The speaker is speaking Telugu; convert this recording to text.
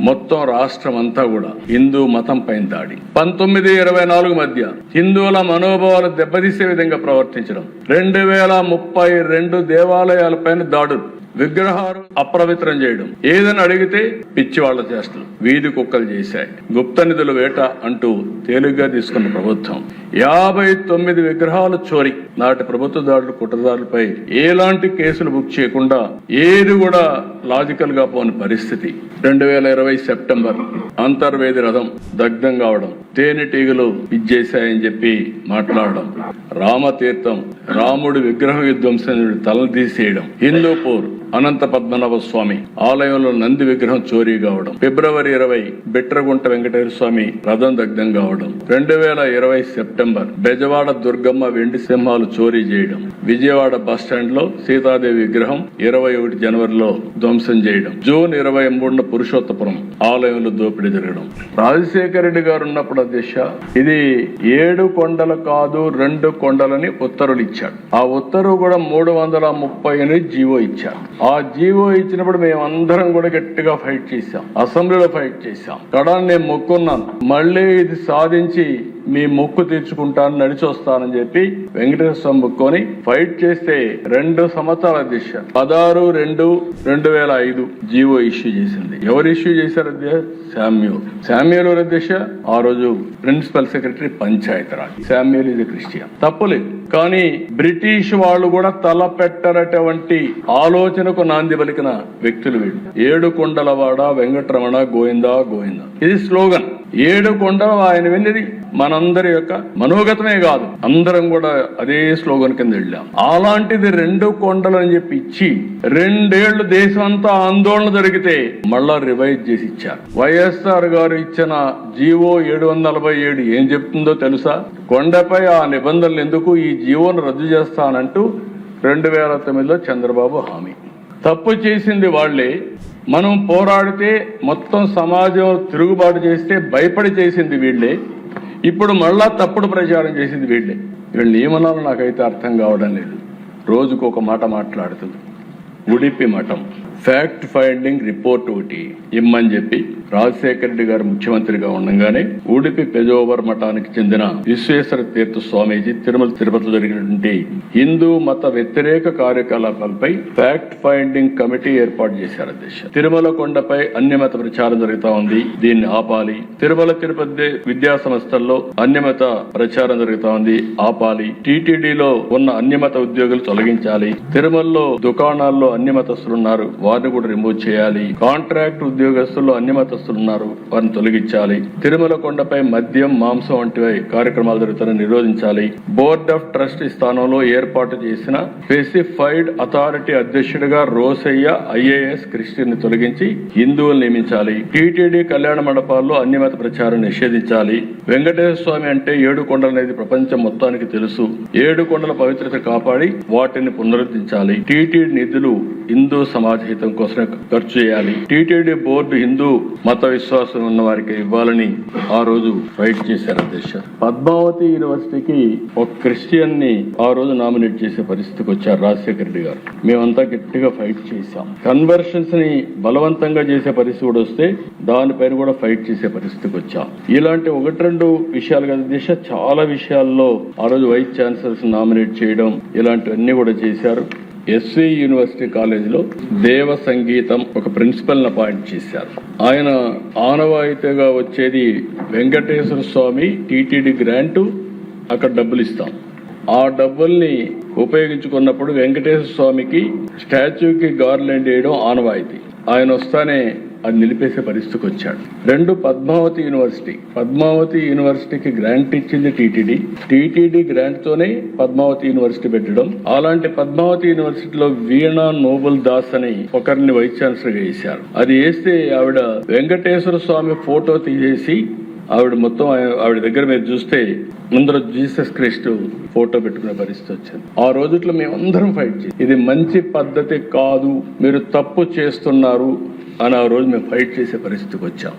మొత్తం రాష్ట్రం అంతా కూడా హిందూ మతం పైన దాడి. 1924 మధ్య హిందువుల మనోభావాలు దెబ్బతీసే విధంగా ప్రవర్తించడం. 2032 దేవాలయాలపైన దాడులు, విగ్రహాలు అప్రవిత్రం చేయడం, ఏదని అడిగితే పిచ్చి వాళ్ళ చేష్టలు, వీధి కుక్కలు చేశాయి. గుప్త నిధుల వేట అంటూ తేలిగ్గా తీసుకున్న ప్రభుత్వం 59 విగ్రహాలు చోరీ. నాటి ప్రభుత్వ దాడులు, కుట్రదారులపై ఎలాంటి కేసులు బుక్ చేయకుండా ఏది కూడా లాజికల్ గా పోని పరిస్థితి. 2020 సెప్టెంబర్ అంతర్వేది రథం దగ్ధం కావడం, తేనెటీగలు ఇచ్చేశాయని చెప్పి మాట్లాడడం, రామతీర్థం రాముడి విగ్రహ విధ్వంసం తలను తీసేయడం, హిందూపూర్ అనంత పద్మనాభ స్వామి ఆలయంలో నంది విగ్రహం చోరీ కావడం, ఫిబ్రవరి 20 బిట్రగుంట వెంకటేశ్వర స్వామి రథం దగ్ధం కావడం, 2020 సెప్టెంబర్ బెజవాడ దుర్గమ్మ వెండి సింహాలు చోరీ చేయడం, విజయవాడ బస్టాండ్ లో సీతాదేవి విగ్రహం 21 జనవరిలో ధ్వంసం చేయడం, జూన్ 23 పురుషోత్తపురం ఆలయంలో దోపిడీ జరగడం. రాజశేఖర రెడ్డి గారు ఉన్నప్పుడు అధ్యక్ష ఇది 7 కొండలు కాదు 2 కొండలని ఉత్తర్వులు ఇచ్చాడు. ఆ ఉత్తర్వు కూడా 338 జీవో ఇచ్చారు. ఆ జీవో ఇచ్చినప్పుడు మేమందరం కూడా గట్టిగా ఫైట్ చేశాం, అసెంబ్లీలో ఫైట్ చేశాం. కడాన్ని నేను మొక్కున్నాను, మళ్ళీ ఇది సాధించి మీ మొక్కు తీర్చుకుంటాను, నడిచి వస్తానని చెప్పి వెంకటేశ్వర స్వామి మొక్కుని ఫైట్ చేస్తే 2 సంవత్సరాల అధ్యక్ష 16/2/2005 జీవో ఇష్యూ చేసింది. ఎవరు ఇష్యూ చేశారు అధ్యక్ష? శామ్యూల్ అధ్యక్ష. ఆ రోజు ప్రిన్సిపల్ సెక్రటరీ పంచాయతీరాజ్. శామ్యూల్ ఇది క్రిస్టియన్, తప్పులేదు. కానీ బ్రిటిష్ వాళ్ళు కూడా తల పెట్టరటువంటి ఆలోచనకు నాంది పలికిన వ్యక్తులు వీళ్ళు. 7 కొండలవాడ వెంకటరమణ గోవిందా గోవిందా, ఇది స్లోగన్. 7 కొండలు ఆయన వెళ్ళింది మనందరి యొక్క మనోగతమే కాదు, అందరం కూడా అదే స్లోగన్ కింద వెళ్ళాం. అలాంటిది 2 కొండలు అని చెప్పి ఇచ్చి 2 ఏళ్లు దేశం అంతా ఆందోళన జరిగితే మళ్ళా రివైజ్ చేసి ఇచ్చారు. వైఎస్ఆర్ గారు ఇచ్చిన జీవో 747 ఏం చెప్తుందో తెలుసా? కొండపై ఆ నిబంధనలు ఎందుకు, ఈ జీవోను రద్దు చేస్తానంటూ 2009లో చంద్రబాబు హామీ. తప్పు చేసింది వాళ్లే. మనం పోరాడితే మొత్తం సమాజం తిరుగుబాటు చేస్తే భయపడి చేసింది వీళ్లే. ఇప్పుడు మళ్ళా తప్పుడు ప్రచారం చేసింది వీళ్లే. వీళ్ళు ఏమన్నారో నాకైతే అర్థం కావడం లేదు. రోజుకు ఒక మాట మాట్లాడుతుంది. ఉడిపి మఠం ఫ్యాక్ట్ ఫైండింగ్ రిపోర్ట్ ఒకటి ఇమ్మని చెప్పి రాజశేఖర రెడ్డి గారు ముఖ్యమంత్రిగా ఉండగానే ఉడిపి పెజోవర్ మఠానికి చెందిన విశ్వేశ్వర తీర్థ స్వామీజీ తిరుమల తిరుపతిలో జరిగినటువంటి హిందూ మత వ్యతిరేక కార్యకలాపాలపై ఫ్యాక్ట్ ఫైండింగ్ కమిటీ ఏర్పాటు చేశారు అధ్యక్ష. తిరుమల కొండపై అన్యమత ప్రచారం జరుగుతా ఉంది, దీన్ని ఆపాలి. తిరుమల తిరుపతి విద్యా సంస్థల్లో అన్యమత ప్రచారం జరుగుతా ఉంది, ఆపాలి. టీటీడీలో ఉన్న అన్యమత ఉద్యోగులు తొలగించాలి. తిరుమలలో దుకాణాల్లో అన్యమతస్తులు ఉన్నారు, వారిని కూడా రిమూవ్ చేయాలి. కాంట్రాక్ట్ ఉద్యోగస్తులు అన్యమతస్తులు ఉన్నారు, వారిని తొలగించాలి. తిరుమల కొండపై మద్యం మాంసం వంటి కార్యక్రమాలు జరుగుతాయని నిరోధించాలి. బోర్డ్ ఆఫ్ ట్రస్టీ స్థానంలో ఏర్పాటు చేసిన స్పెసిఫైడ్ అథారిటీ అధ్యక్షుడిగా రోసయ్య ఐఏఎస్ క్రిస్టియన్ ని తొలగించి హిందువులు నియమించాలి. టీటీడీ కళ్యాణ మండపాల్లో అన్యమత ప్రచారం నిషేధించాలి. వెంకటేశ్వర స్వామి అంటే 7 కొండలు అనేది ప్రపంచం మొత్తానికి తెలుసు. 7 కొండల పవిత్రత కాపాడి వాటిని పునరుద్ధరించాలి. టీటీడీ నిధులు హిందూ సమాజ హితం కోసం ఖర్చు చేయాలి. టీటీడీ బోర్డు హిందూ మత విశ్వాసం ఉన్న వారికి ఇవ్వాలని ఆ రోజు ఫైట్ చేశారు అధ్యక్ష. పద్మావతి యూనివర్సిటీకి ఒక క్రిస్టియన్ ని ఆ రోజు నామినేట్ చేసే పరిస్థితికి వచ్చారు రాజశేఖర రెడ్డి గారు. మేమంతా గట్టిగా ఫైట్ చేశాం. కన్వర్షన్స్ ని బలవంతంగా చేసే పరిస్థితి కూడా వస్తే దానిపైన కూడా ఫైట్ చేసే పరిస్థితికి వచ్చాం. ఇలాంటి 1-2 విషయాలు కదా అధ్యక్ష, చాలా విషయాల్లో ఆ రోజు వైస్ ఛాన్సలర్స్ నామినేట్ చేయడం ఇలాంటివన్నీ కూడా చేశారు. ఎస్వి యూనివర్సిటీ కాలేజీలో దేవ సంగీతం ఒక ప్రిన్సిపల్ అపాయింట్ చేశారు. ఆయన ఆనవాయితీగా వచ్చేది వెంకటేశ్వర స్వామి టీటీడీ గ్రాంట్, అక్కడ డబ్బులు ఇస్తాం. ఆ డబ్బుల్ని ఉపయోగించుకున్నప్పుడు వెంకటేశ్వర స్వామికి స్టాచ్యూకి గార్లెండ్ వేయడం ఆనవాయితీ. ఆయన వస్తానే అది నిలిపేసే పరిస్థితికి వచ్చాడు. 2 పద్మావతి యూనివర్సిటీకి గ్రాంట్ ఇచ్చింది టీటీడీ గ్రాంట్ తోనే పద్మావతి యూనివర్సిటీ పెట్టడం. అలాంటి పద్మావతి యూనివర్సిటీలో వీణా నోబుల్ దాస్ అని ఒకరిని వైస్ ఛాన్సలర్ గా వేశారు. అది వేస్తే ఆవిడ వెంకటేశ్వర స్వామి ఫోటో తీసేసి ఆవిడ మొత్తం ఆవిడ దగ్గర మీరు చూస్తే ముందర జీసస్ క్రైస్ట్ ఫోటో పెట్టుకునే పరిస్థితి వచ్చింది. ఆ రోజుట్లో మేమందరం ఫైట్ చేసి ఇది మంచి పద్ధతి కాదు, మీరు తప్పు చేస్తున్నారు అని ఆ రోజు మేము ఫైట్ చేసే పరిస్థితికి వచ్చాం.